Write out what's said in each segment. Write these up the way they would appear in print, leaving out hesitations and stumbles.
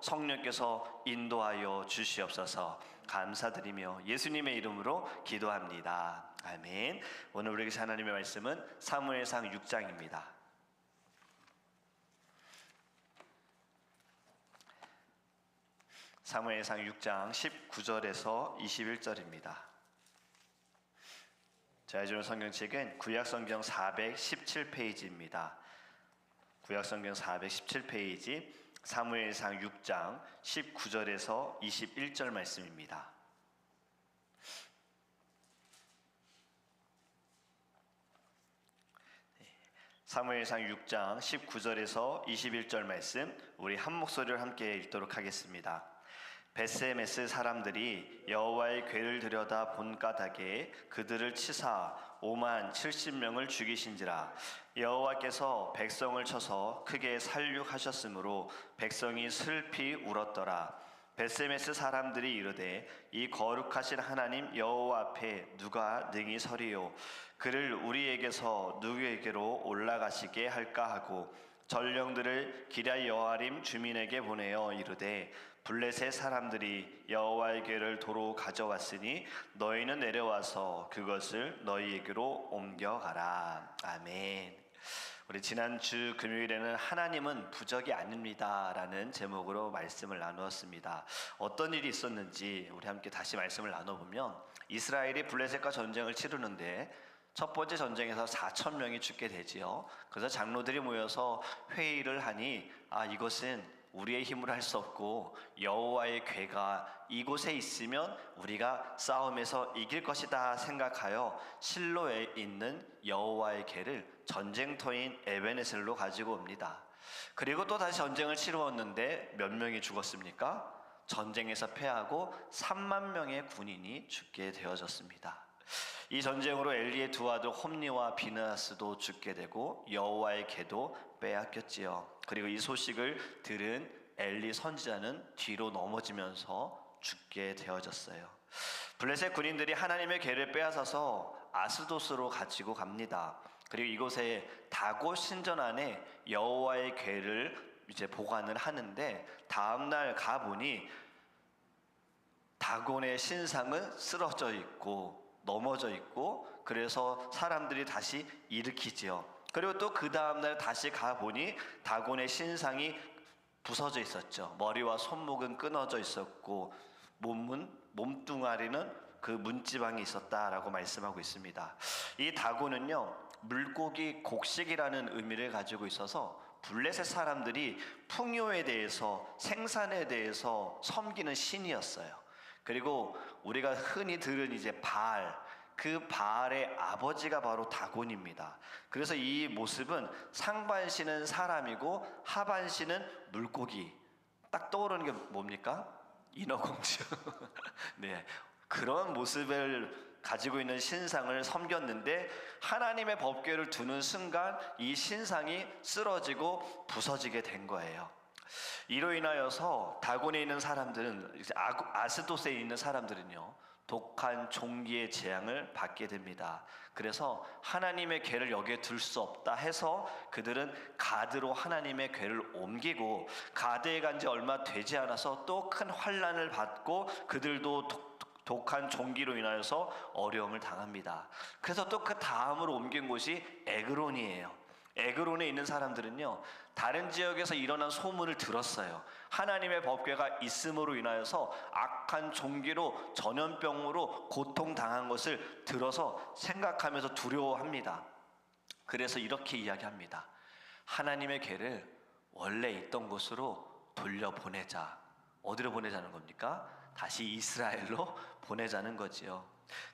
성령께서 인도하여 주시옵소서. 감사드리며 예수님의 이름으로 기도합니다. 아멘. 오늘 우리에게 하나님의 말씀은 사무엘상 6장입니다. 사무엘상 6장 19절에서 21절입니다. 제가 주는 성경책은 구약성경 417페이지입니다. 구약성경 417페이지 사무엘상 6장 19절에서 21절 말씀입니다. 사무엘상 6장 19절에서 21절 말씀 우리 한 목소리를 함께 읽도록 하겠습니다. 벳세메스 사람들이 여호와의 궤를 들여다 본 까닭에 그들을 치사 5만 70명을 죽이신지라. 여호와께서 백성을 쳐서 크게 살육하셨으므로 백성이 슬피 울었더라. 벳세메스 사람들이 이르되 이 거룩하신 하나님 여호와 앞에 누가 능히 서리요. 그를 우리에게서 누구에게로 올라가시게 할까 하고 전령들을 기랴 여아림 주민에게 보내어 이르되 블레셋 사람들이 여호와의 궤를 도로 가져왔으니 너희는 내려와서 그것을 너희에게로 옮겨가라. 아멘. 우리 지난주 금요일에는 하나님은 부적이 아닙니다 라는 제목으로 말씀을 나누었습니다. 어떤 일이 있었는지 우리 함께 다시 말씀을 나눠보면 이스라엘이 블레셋과 전쟁을 치르는데 첫 번째 전쟁에서 4,000명이 죽게 되지요. 그래서 장로들이 모여서 회의를 하니 이것은 우리의 힘으로 할 수 없고 여호와의 궤가 이곳에 있으면 우리가 싸움에서 이길 것이다 생각하여 실로에 있는 여호와의 궤를 전쟁터인 에베네셀로 가지고 옵니다. 그리고 또 다시 전쟁을 치루었는데 몇 명이 죽었습니까? 전쟁에서 패하고 3만 명의 군인이 죽게 되어졌습니다. 이 전쟁으로 엘리의 두 아들 홈니와 비느하스도 죽게 되고 여호와의 궤도 빼앗겼지요. 그리고 이 소식을 들은 엘리 선지자는 뒤로 넘어지면서 죽게 되어졌어요. 블레셋 군인들이 하나님의 궤를 빼앗아서 아스도스로 가지고 갑니다. 그리고 이곳에 다곳 신전 안에 여호와의 궤를 이제 보관을 하는데 다음날 가보니 다곤의 신상은 쓰러져 있고 넘어져 있고 그래서 사람들이 다시 일으키지요. 그리고 또 그 다음날 다시 가보니 다곤의 신상이 부서져 있었죠. 머리와 손목은 끊어져 있었고 몸뚱아리는 그 문지방이 있었다라고 말씀하고 있습니다. 이 다곤은요 물고기 곡식이라는 의미를 가지고 있어서 블레셋 사람들이 풍요에 대해서 생산에 대해서 섬기는 신이었어요. 그리고 우리가 흔히 들은 이제 바알, 그 바알의 아버지가 바로 다곤입니다. 그래서 이 모습은 상반신은 사람이고 하반신은 물고기. 딱 떠오르는 게 뭡니까? 인어공주. 네, 그런 모습을 가지고 있는 신상을 섬겼는데 하나님의 법궤를 두는 순간 이 신상이 쓰러지고 부서지게 된 거예요. 이로 인하여서 다곤에 있는 사람들은 아스도스에 있는 사람들은요 독한 종기의 재앙을 받게 됩니다. 그래서 하나님의 궤를 여기에 둘 수 없다 해서 그들은 가드로 하나님의 궤를 옮기고 가드에 간 지 얼마 되지 않아서 또 큰 환난을 받고 그들도 독한 종기로 인하여서 어려움을 당합니다. 그래서 또 그 다음으로 옮긴 곳이 에그론이에요. 에그론에 있는 사람들은요 다른 지역에서 일어난 소문을 들었어요. 하나님의 법궤가 있음으로 인하여서 악한 종기로 전염병으로 고통당한 것을 들어서 생각하면서 두려워합니다. 그래서 이렇게 이야기합니다. 하나님의 궤를 원래 있던 곳으로 돌려보내자. 어디로 보내자는 겁니까? 다시 이스라엘로 보내자는 거지요.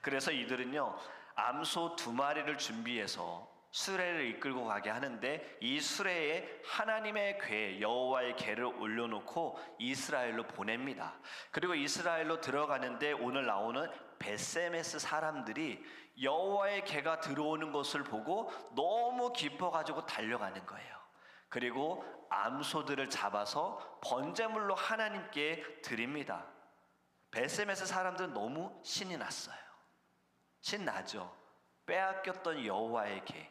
그래서 이들은요 암소 2마리를 준비해서 수레를 이끌고 가게 하는데 이 수레에 하나님의 궤 여호와의 궤를 올려놓고 이스라엘로 보냅니다. 그리고 이스라엘로 들어가는데 오늘 나오는 벳세메스 사람들이 여호와의 궤가 들어오는 것을 보고 너무 기뻐가지고 달려가는 거예요. 그리고 암소들을 잡아서 번제물로 하나님께 드립니다. 벳세메스 사람들은 너무 신이 났어요. 신나죠. 빼앗겼던 여호와의 궤.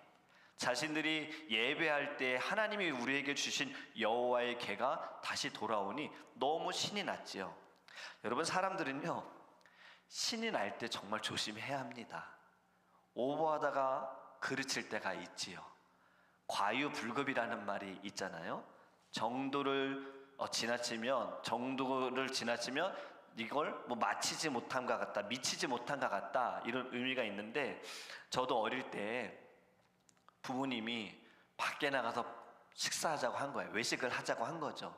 자신들이 예배할 때 하나님이 우리에게 주신 여호와의 궤가 다시 돌아오니 너무 신이 났지요. 여러분, 사람들은요, 신이 날 때 정말 조심해야 합니다. 오버하다가 그르칠 때가 있지요. 과유불급이라는 말이 있잖아요. 정도를 지나치면 이걸 뭐 마치지 못한 것 같다, 미치지 못한 것 같다, 이런 의미가 있는데, 저도 어릴 때 부모님이 밖에 나가서 식사하자고 한 거예요. 외식을 하자고 한 거죠.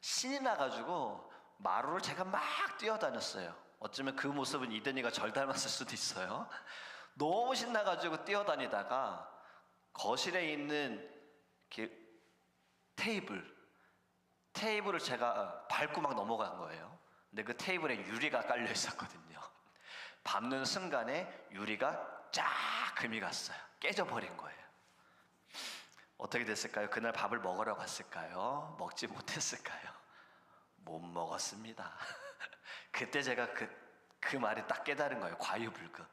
신이 나가지고 마루를 제가 막 뛰어다녔어요. 어쩌면 그 모습은 이든이가 절 닮았을 수도 있어요. 너무 신나가지고 뛰어다니다가 거실에 있는 이렇게 테이블을 제가 밟고 막 넘어간 거예요. 근데 그 테이블에 유리가 깔려 있었거든요. 밟는 순간에 유리가 쫙 금이 갔어요. 깨져버린 거예요. 어떻게 됐을까요? 그날 밥을 먹으러 갔을까요? 먹지 못했을까요? 못 먹었습니다. 그때 제가 그 말이 딱 깨달은 거예요. 과유불급.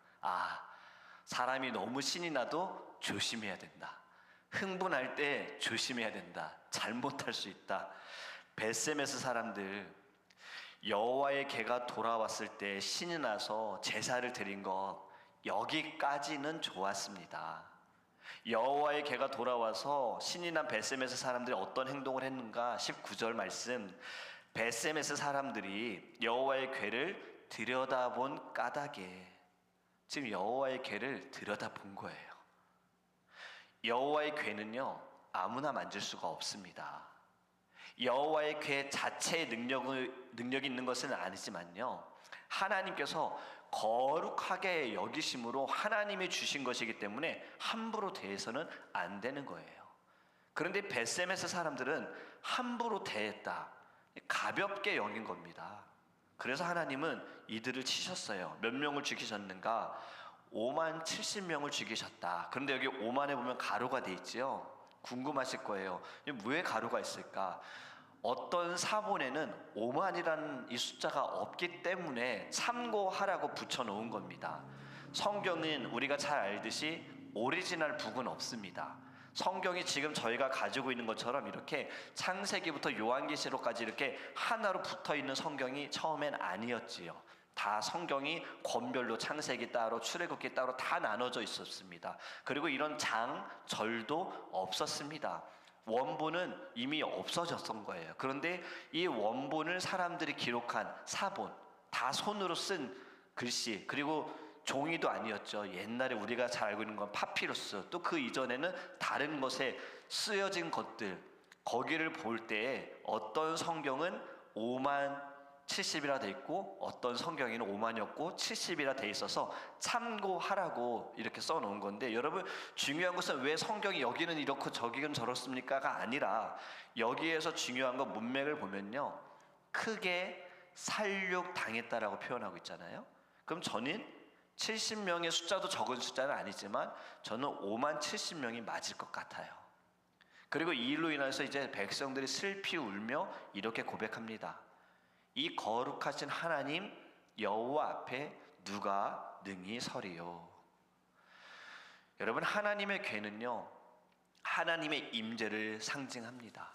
사람이 너무 신이 나도 조심해야 된다. 흥분할 때 조심해야 된다. 잘못할 수 있다. 벳세메스 사람들, 여호와의 궤가 돌아왔을 때 신이 나서 제사를 드린 것, 여기까지는 좋았습니다. 여호와의 궤가 돌아와서 신이 난 벳세메스 사람들이 어떤 행동을 했는가? 19절 말씀, 벳세메스 사람들이 여호와의 궤를 들여다본 까닭에, 지금 여호와의 궤를 들여다본 거예요. 여호와의 궤는요, 아무나 만질 수가 없습니다. 여호와의 궤 자체의 능력이 있는 것은 아니지만요, 하나님께서 거룩하게 여기심으로 하나님이 주신 것이기 때문에 함부로 대해서는 안 되는 거예요. 그런데 벳세메스 사람들은 함부로 대했다, 가볍게 여긴 겁니다. 그래서 하나님은 이들을 치셨어요. 몇 명을 죽이셨는가? 5만 70명을 죽이셨다. 그런데 여기 5만에 보면 가로가 돼 있지요. 궁금하실 거예요. 왜 가로가 있을까? 어떤 사본에는 5만이라는 이 숫자가 없기 때문에 참고하라고 붙여놓은 겁니다. 성경은 우리가 잘 알듯이 오리지널 북은 없습니다. 성경이 지금 저희가 가지고 있는 것처럼 이렇게 창세기부터 요한계시록까지 이렇게 하나로 붙어있는 성경이 처음엔 아니었지요. 다 성경이 권별로 창세기 따로 출애굽기 따로 다 나눠져 있었습니다. 그리고 이런 장, 절도 없었습니다. 원본은 이미 없어졌던 거예요. 그런데 이 원본을 사람들이 기록한 사본, 다 손으로 쓴 글씨, 그리고 종이도 아니었죠. 옛날에 우리가 잘 알고 있는 건 파피루스, 또 그 이전에는 다른 것에 쓰여진 것들, 거기를 볼 때에 어떤 성경은 5만 70이라 돼 있고 어떤 성경에는 5만이었고 70이라 돼 있어서 참고하라고 이렇게 써놓은 건데, 여러분, 중요한 것은 왜 성경이 여기는 이렇고 저기는 저렇습니까가 아니라, 여기에서 중요한 건 문맥을 보면요, 크게 살육당했다라고 표현하고 있잖아요. 그럼 저는 70명의 숫자도 적은 숫자는 아니지만 저는 5만 70명이 맞을 것 같아요. 그리고 이 일로 인해서 이제 백성들이 슬피 울며 이렇게 고백합니다. 이 거룩하신 하나님 여호와 앞에 누가 능히 서리요. 여러분, 하나님의 궤는요, 하나님의 임재를 상징합니다.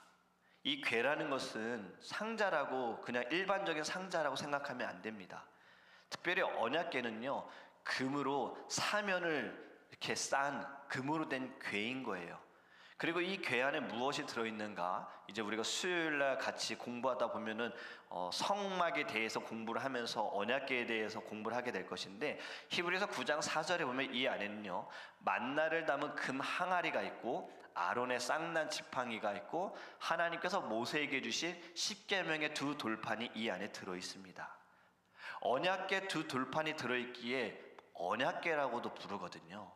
이 궤라는 것은 상자라고, 그냥 일반적인 상자라고 생각하면 안 됩니다. 특별히 언약궤는요, 금으로 사면을 이렇게 싼 금으로 된 궤인 거예요. 그리고 이 궤 안에 무엇이 들어있는가? 이제 우리가 수요일날 같이 공부하다 보면은 성막에 대해서 공부를 하면서 언약궤에 대해서 공부를 하게 될 것인데, 히브리서 9장 4절에 보면 이 안에는요, 만나를 담은 금 항아리가 있고 아론의 쌍난 지팡이가 있고 하나님께서 모세에게 주신 십계명의 두 돌판이 이 안에 들어있습니다. 언약궤 두 돌판이 들어있기에 언약궤라고도 부르거든요.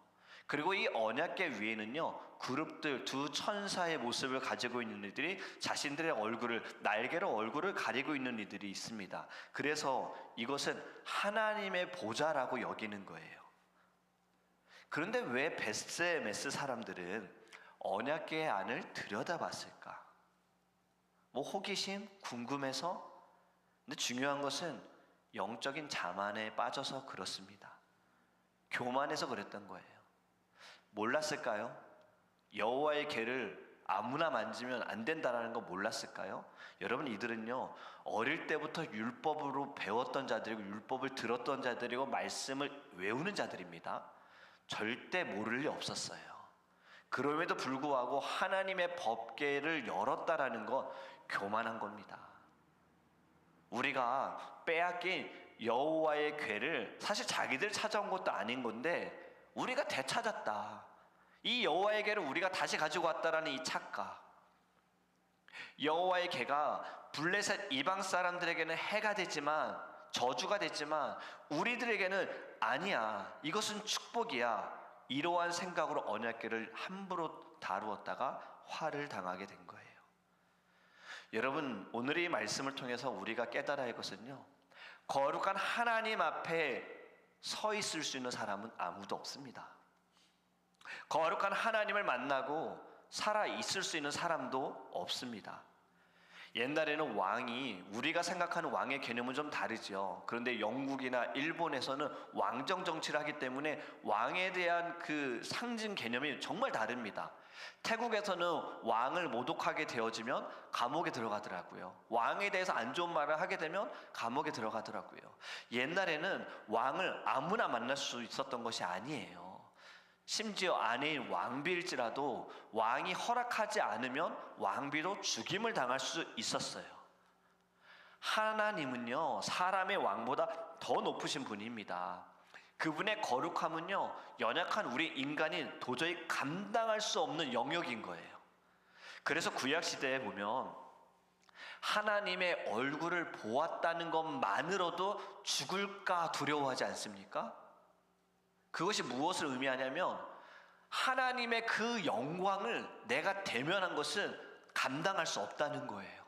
그리고 이 언약궤 위에는요, 그룹들, 두 천사의 모습을 가지고 있는 이들이 자신들의 얼굴을, 날개로 얼굴을 가리고 있는 이들이 있습니다. 그래서 이것은 하나님의 보좌라고 여기는 거예요. 그런데 왜 벳세메스 사람들은 언약궤의 안을 들여다봤을까? 뭐 호기심? 궁금해서? 근데 중요한 것은 영적인 자만에 빠져서 그렇습니다. 교만해서 그랬던 거예요. 몰랐을까요? 여호와의 궤를 아무나 만지면 안 된다는 거 몰랐을까요? 여러분, 이들은요 어릴 때부터 율법으로 배웠던 자들이고 율법을 들었던 자들이고 말씀을 외우는 자들입니다. 절대 모를 리 없었어요. 그럼에도 불구하고 하나님의 법궤를 열었다라는 건 교만한 겁니다. 우리가 빼앗긴 여호와의 궤를 사실 자기들 찾아온 것도 아닌 건데 우리가 되찾았다. 이 여호와의 궤를 우리가 다시 가지고 왔다라는 이 착각. 여호와의 궤가 블레셋 이방 사람들에게는 해가 되지만, 저주가 됐지만 우리들에게는 아니야, 이것은 축복이야, 이러한 생각으로 언약궤를 함부로 다루었다가 화를 당하게 된 거예요. 여러분, 오늘의 말씀을 통해서 우리가 깨달아야 할 것은요, 거룩한 하나님 앞에 서 있을 수 있는 사람은 아무도 없습니다. 거룩한 하나님을 만나고 살아 있을 수 있는 사람도 없습니다. 옛날에는 왕이, 우리가 생각하는 왕의 개념은 좀 다르죠. 그런데 영국이나 일본에서는 왕정 정치를 하기 때문에 왕에 대한 그 상징 개념이 정말 다릅니다. 태국에서는 왕을 모독하게 되어지면 감옥에 들어가더라고요. 왕에 대해서 안 좋은 말을 하게 되면 감옥에 들어가더라고요. 옛날에는 왕을 아무나 만날 수 있었던 것이 아니에요. 심지어 아내인 왕비일지라도 왕이 허락하지 않으면 왕비도 죽임을 당할 수 있었어요. 하나님은요, 사람의 왕보다 더 높으신 분입니다. 그분의 거룩함은요, 연약한 우리 인간이 도저히 감당할 수 없는 영역인 거예요. 그래서 구약시대에 보면 하나님의 얼굴을 보았다는 것만으로도 죽을까 두려워하지 않습니까? 그것이 무엇을 의미하냐면 하나님의 그 영광을 내가 대면한 것은 감당할 수 없다는 거예요.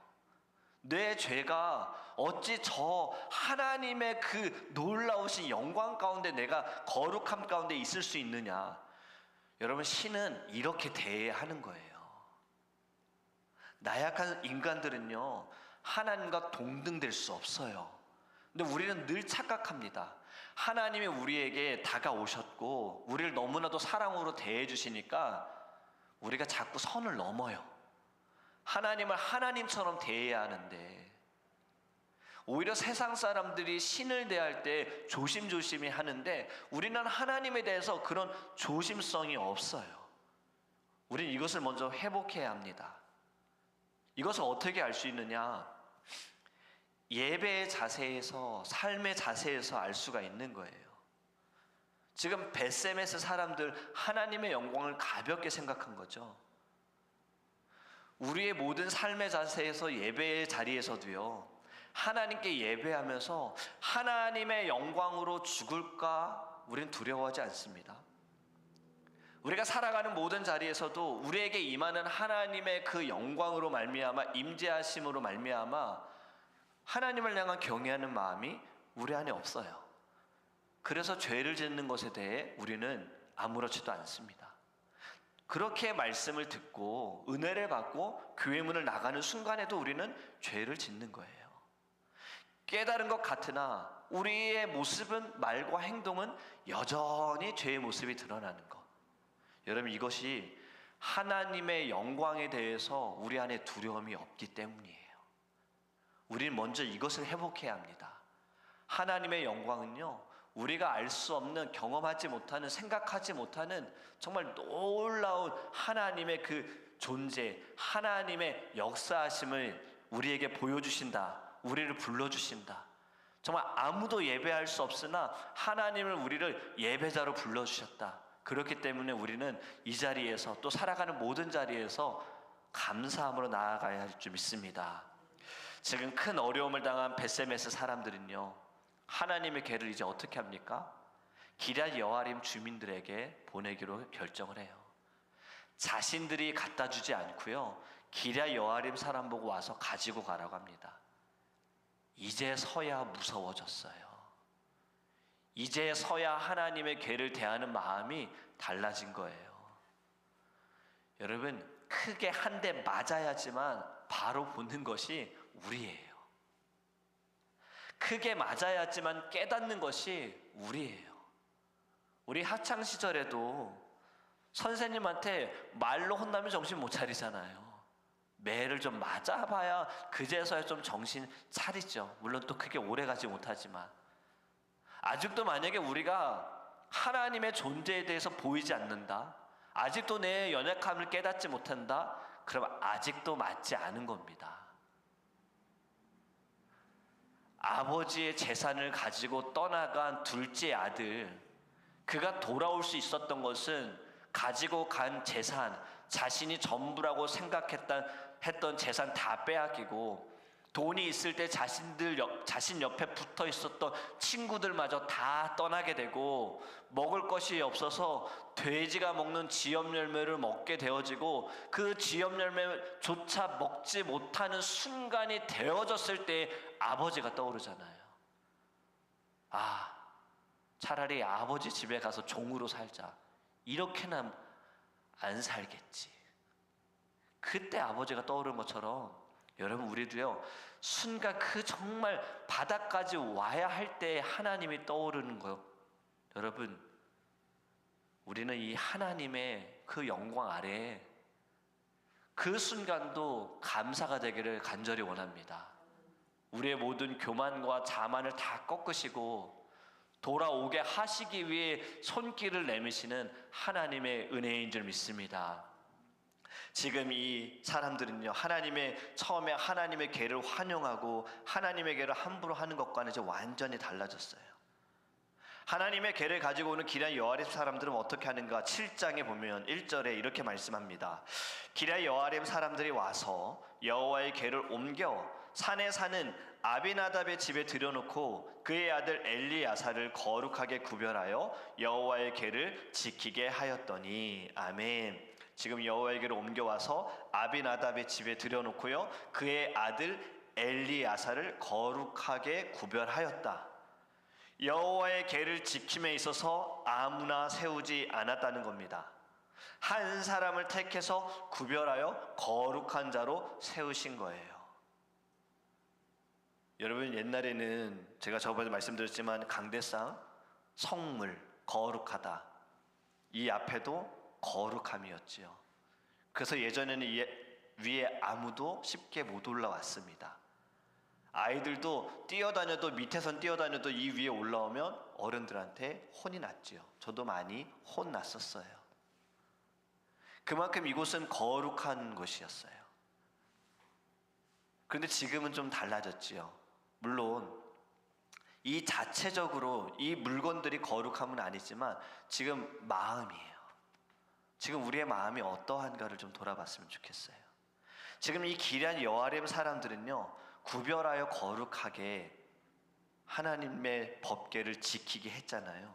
내 죄가 어찌 저 하나님의 그 놀라우신 영광 가운데 내가 거룩함 가운데 있을 수 있느냐. 여러분, 신은 이렇게 대해야 하는 거예요. 나약한 인간들은요, 하나님과 동등될 수 없어요. 근데 우리는 늘 착각합니다. 하나님이 우리에게 다가오셨고 우리를 너무나도 사랑으로 대해 주시니까 우리가 자꾸 선을 넘어요. 하나님을 하나님처럼 대해야 하는데, 오히려 세상 사람들이 신을 대할 때 조심조심히 하는데 우리는 하나님에 대해서 그런 조심성이 없어요. 우리는 이것을 먼저 회복해야 합니다. 이것을 어떻게 알 수 있느냐? 예배의 자세에서, 삶의 자세에서 알 수가 있는 거예요. 지금 벳세메스 사람들 하나님의 영광을 가볍게 생각한 거죠. 우리의 모든 삶의 자세에서, 예배의 자리에서도요, 하나님께 예배하면서 하나님의 영광으로 죽을까 우리는 두려워하지 않습니다. 우리가 살아가는 모든 자리에서도 우리에게 임하는 하나님의 그 영광으로 말미암아, 임재하심으로 말미암아 하나님을 향한 경외하는 마음이 우리 안에 없어요. 그래서 죄를 짓는 것에 대해 우리는 아무렇지도 않습니다. 그렇게 말씀을 듣고 은혜를 받고 교회 문을 나가는 순간에도 우리는 죄를 짓는 거예요. 깨달은 것 같으나 우리의 모습은, 말과 행동은 여전히 죄의 모습이 드러나는 것. 여러분, 이것이 하나님의 영광에 대해서 우리 안에 두려움이 없기 때문이에요. 우리는 먼저 이것을 회복해야 합니다. 하나님의 영광은요, 우리가 알 수 없는, 경험하지 못하는, 생각하지 못하는 정말 놀라운 하나님의 그 존재, 하나님의 역사하심을 우리에게 보여주신다. 우리를 불러주신다. 정말 아무도 예배할 수 없으나 하나님을, 우리를 예배자로 불러주셨다. 그렇기 때문에 우리는 이 자리에서, 또 살아가는 모든 자리에서 감사함으로 나아가야 할 줄 믿습니다. 지금 큰 어려움을 당한 벳세메스 사람들은요, 하나님의 궤를 이제 어떻게 합니까? 기럇 여아림 주민들에게 보내기로 결정을 해요. 자신들이 갖다 주지 않고요, 기럇 여아림 사람 보고 와서 가지고 가라고 합니다. 이제서야 무서워졌어요. 이제서야 하나님의 궤를 대하는 마음이 달라진 거예요. 여러분, 크게 한 대 맞아야지만 바로 보는 것이 우리예요. 크게 맞아야지만 깨닫는 것이 우리예요. 우리 학창 시절에도 선생님한테 말로 혼나면 정신 못 차리잖아요. 매를 좀 맞아봐야 그제서야 좀 정신 차리죠. 물론 또 그게 오래가지 못하지만, 아직도 만약에 우리가 하나님의 존재에 대해서 보이지 않는다, 아직도 내 연약함을 깨닫지 못한다, 그럼 아직도 맞지 않은 겁니다. 아버지의 재산을 가지고 떠나간 둘째 아들, 그가 돌아올 수 있었던 것은 가지고 간 재산, 자신이 전부라고 했던 재산 다 빼앗기고, 돈이 있을 때 자신 옆에 붙어 있었던 친구들마저 다 떠나게 되고, 먹을 것이 없어서 돼지가 먹는 지엽 열매를 먹게 되어지고, 그 지엽 열매조차 먹지 못하는 순간이 되어졌을 때 아버지가 떠오르잖아요. 아, 차라리 아버지 집에 가서 종으로 살자. 이렇게는 안 살겠지. 그때 아버지가 떠오른 것처럼 여러분, 우리도요, 순간 그 정말 바닥까지 와야 할 때 하나님이 떠오르는 거, 여러분, 우리는 이 하나님의 그 영광 아래에 그 순간도 감사가 되기를 간절히 원합니다. 우리의 모든 교만과 자만을 다 꺾으시고 돌아오게 하시기 위해 손길을 내미시는 하나님의 은혜인 줄 믿습니다. 지금 이 사람들은요, 처음에 하나님의 계를 환영하고 하나님의 계를 함부로 하는 것과는 이제 완전히 달라졌어요. 하나님의 계를 가지고 오는 기럇 여아림 사람들은 어떻게 하는가? 7장에 보면 1절에 이렇게 말씀합니다. 기럇 여아림 사람들이 와서 여호와의 계를 옮겨 산에 사는 아비나답의 집에 들여놓고 그의 아들 엘리야사를 거룩하게 구별하여 여호와의 계를 지키게 하였더니. 아멘. 지금 여호와의 계를 옮겨와서 아비나답의 집에 들여놓고요, 그의 아들 엘리야사를 거룩하게 구별하였다. 여호와의 계를 지킴에 있어서 아무나 세우지 않았다는 겁니다. 한 사람을 택해서 구별하여 거룩한 자로 세우신 거예요. 여러분, 옛날에는 제가 저번에 말씀드렸지만 강대상, 성물, 거룩하다, 이 앞에도 거룩함이었지요. 그래서 예전에는 위에 아무도 쉽게 못 올라왔습니다. 아이들도 밑에선 뛰어다녀도 이 위에 올라오면 어른들한테 혼이 났지요. 저도 많이 혼났었어요. 그만큼 이곳은 거룩한 곳이었어요. 그런데 지금은 좀 달라졌지요. 물론 이 자체적으로 이 물건들이 거룩함은 아니지만 지금 마음이에요. 지금 우리의 마음이 어떠한가를 좀 돌아봤으면 좋겠어요. 지금 이 기럇 여아림 사람들은요, 구별하여 거룩하게 하나님의 법궤를 지키게 했잖아요.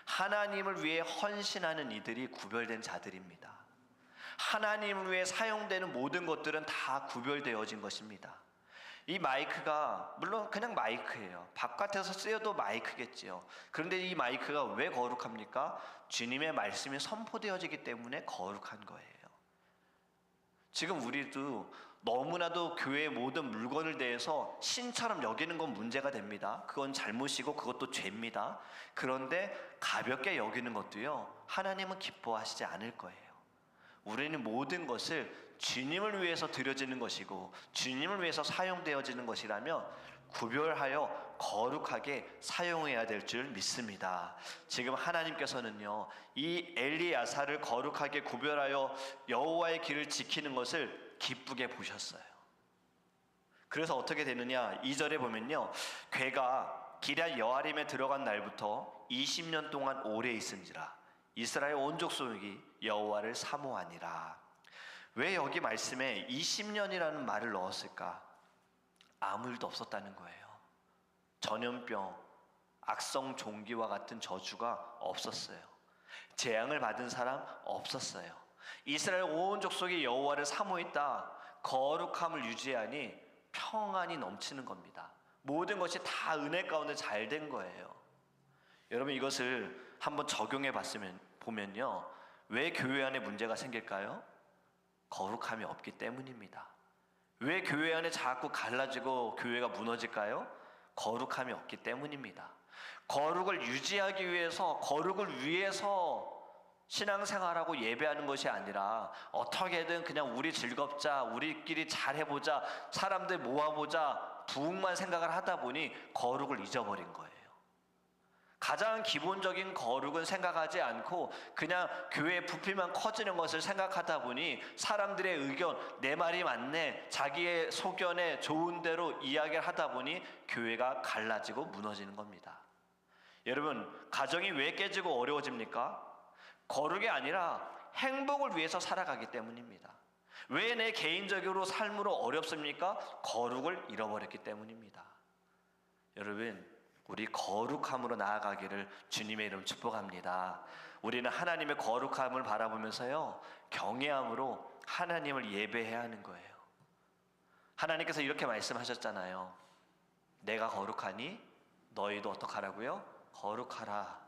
하나님을 위해 헌신하는 이들이 구별된 자들입니다. 하나님을 위해 사용되는 모든 것들은 다 구별되어진 것입니다. 이 마이크가 물론 그냥 마이크예요. 바깥에서 쓰여도 마이크겠지요. 그런데 이 마이크가 왜 거룩합니까? 주님의 말씀이 선포되어지기 때문에 거룩한 거예요. 지금 우리도 너무나도 교회의 모든 물건을 대해서 신처럼 여기는 건 문제가 됩니다. 그건 잘못이고 그것도 죄입니다. 그런데 가볍게 여기는 것도요, 하나님은 기뻐하시지 않을 거예요. 우리는 모든 것을 주님을 위해서 드려지는 것이고 주님을 위해서 사용되어지는 것이라면 구별하여 거룩하게 사용해야 될 줄 믿습니다. 지금 하나님께서는요, 이 엘리야사를 거룩하게 구별하여 여호와의 길을 지키는 것을 기쁘게 보셨어요. 그래서 어떻게 되느냐? 2절에 보면요, 괴가 기럇 여아림에 들어간 날부터 20년 동안 오래 있은지라 이스라엘 온 족속이 여호와를 사모하니라. 왜 여기 말씀에 20년이라는 말을 넣었을까? 아무 일도 없었다는 거예요. 전염병, 악성 종기와 같은 저주가 없었어요. 재앙을 받은 사람 없었어요. 이스라엘 온 족속이 여호와를 사모했다. 거룩함을 유지하니 평안이 넘치는 겁니다. 모든 것이 다 은혜 가운데 잘 된 거예요. 여러분, 이것을 한번 적용해 보면요, 왜 교회 안에 문제가 생길까요? 거룩함이 없기 때문입니다. 왜 교회 안에 자꾸 갈라지고 교회가 무너질까요? 거룩함이 없기 때문입니다. 거룩을 유지하기 위해서, 거룩을 위해서 신앙생활하고 예배하는 것이 아니라 어떻게든 그냥 우리 즐겁자, 우리끼리 잘해보자, 사람들 모아보자, 부흥만 생각을 하다 보니 거룩을 잊어버린 거예요. 가장 기본적인 거룩은 생각하지 않고 그냥 교회 부피만 커지는 것을 생각하다 보니 사람들의 의견, 내 말이 맞네, 자기의 소견에 좋은 대로 이야기를 하다 보니 교회가 갈라지고 무너지는 겁니다. 여러분, 가정이 왜 깨지고 어려워집니까? 거룩이 아니라 행복을 위해서 살아가기 때문입니다. 왜 내 개인적으로 삶으로 어렵습니까? 거룩을 잃어버렸기 때문입니다. 여러분, 우리 거룩함으로 나아가기를 주님의 이름 축복합니다. 우리는 하나님의 거룩함을 바라보면서요, 경외함으로 하나님을 예배해야 하는 거예요. 하나님께서 이렇게 말씀하셨잖아요. 내가 거룩하니 너희도 어떡하라고요? 거룩하라.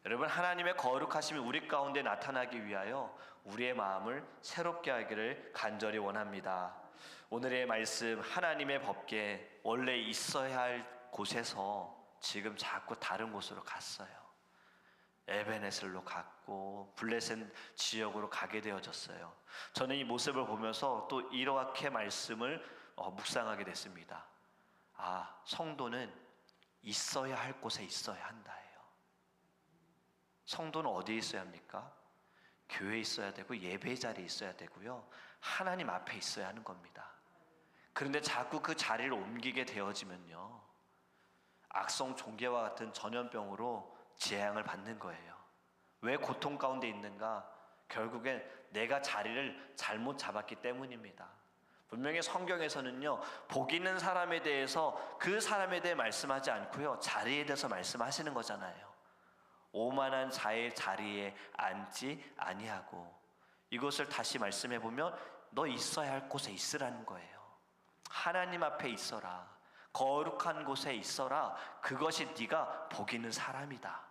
여러분, 하나님의 거룩하심이 우리 가운데 나타나기 위하여 우리의 마음을 새롭게 하기를 간절히 원합니다. 오늘의 말씀, 하나님의 법궤 원래 있어야 할 곳에서 지금 자꾸 다른 곳으로 갔어요. 에베네셀로 갔고 블레셋 지역으로 가게 되어졌어요. 저는 이 모습을 보면서 또 이렇게 말씀을 묵상하게 됐습니다. 아, 성도는 있어야 할 곳에 있어야 한다예요. 성도는 어디에 있어야 합니까? 교회에 있어야 되고 예배 자리에 있어야 되고요, 하나님 앞에 있어야 하는 겁니다. 그런데 자꾸 그 자리를 옮기게 되어지면요, 악성 종괴와 같은 전염병으로 재앙을 받는 거예요. 왜 고통 가운데 있는가? 결국엔 내가 자리를 잘못 잡았기 때문입니다. 분명히 성경에서는요, 복 있는 사람에 대해서 그 사람에 대해 말씀하지 않고요, 자리에 대해서 말씀하시는 거잖아요. 오만한 자의 자리에 앉지 아니하고, 이것을 다시 말씀해 보면 너 있어야 할 곳에 있으라는 거예요. 하나님 앞에 있어라. 거룩한 곳에 있어라. 그것이 네가 복 있는 사람이다.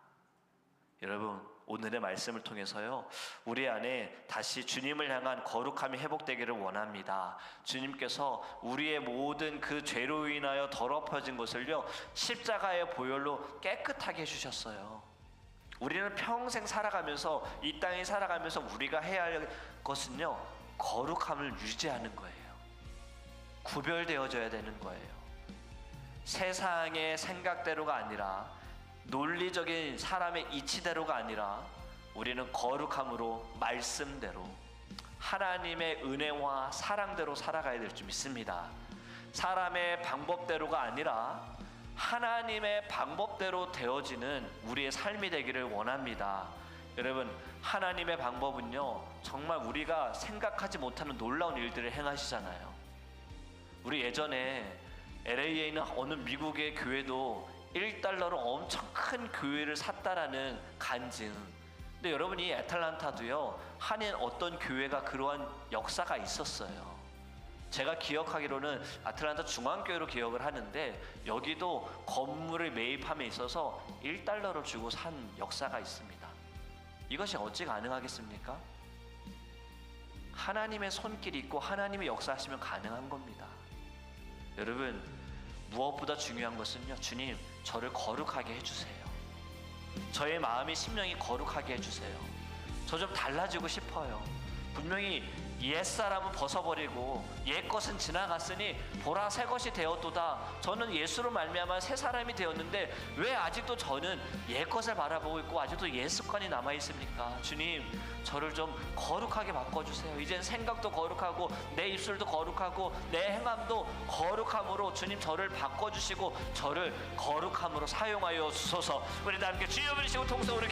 여러분, 오늘의 말씀을 통해서요, 우리 안에 다시 주님을 향한 거룩함이 회복되기를 원합니다. 주님께서 우리의 모든 그 죄로 인하여 더럽혀진 것을요, 십자가의 보혈로 깨끗하게 해주셨어요. 우리는 평생 살아가면서, 이 땅에 살아가면서 우리가 해야 할 것은요, 거룩함을 유지하는 거예요. 구별되어져야 되는 거예요. 세상의 생각대로가 아니라, 논리적인 사람의 이치대로가 아니라, 우리는 거룩함으로, 말씀대로, 하나님의 은혜와 사랑대로 살아가야 될 줄 믿습니다. 사람의 방법대로가 아니라 하나님의 방법대로 되어지는 우리의 삶이 되기를 원합니다. 여러분, 하나님의 방법은요, 정말 우리가 생각하지 못하는 놀라운 일들을 행하시잖아요. 우리 예전에 LA에 있는 어느 미국의 교회도 1달러로 엄청 큰 교회를 샀다라는 간증. 근데 여러분, 이 애틀란타도요, 한인 어떤 교회가 그러한 역사가 있었어요. 제가 기억하기로는 아틀란타 중앙교회로 기억을 하는데, 여기도 건물을 매입함에 있어서 1달러를 주고 산 역사가 있습니다. 이것이 어찌 가능하겠습니까? 하나님의 손길이 있고 하나님의 역사하시면 가능한 겁니다. 여러분, 무엇보다 중요한 것은요, 주님, 저를 거룩하게 해주세요. 저의 마음이, 심령이 거룩하게 해주세요. 저 좀 달라지고 싶어요. 분명히 옛사람은 벗어버리고 옛것은 지나갔으니 보라 새 것이 되었도다. 저는 예수로 말미암아 새 사람이 되었는데 왜 아직도 저는 옛것을 바라보고 있고 아직도 옛 습관이 남아있습니까? 주님, 저를 좀 거룩하게 바꿔주세요. 이젠 생각도 거룩하고 내 입술도 거룩하고 내 행함도 거룩함으로 주님 저를 바꿔주시고 저를 거룩함으로 사용하여 주소서. 우리 다 함께 주여 부르시고 통성으로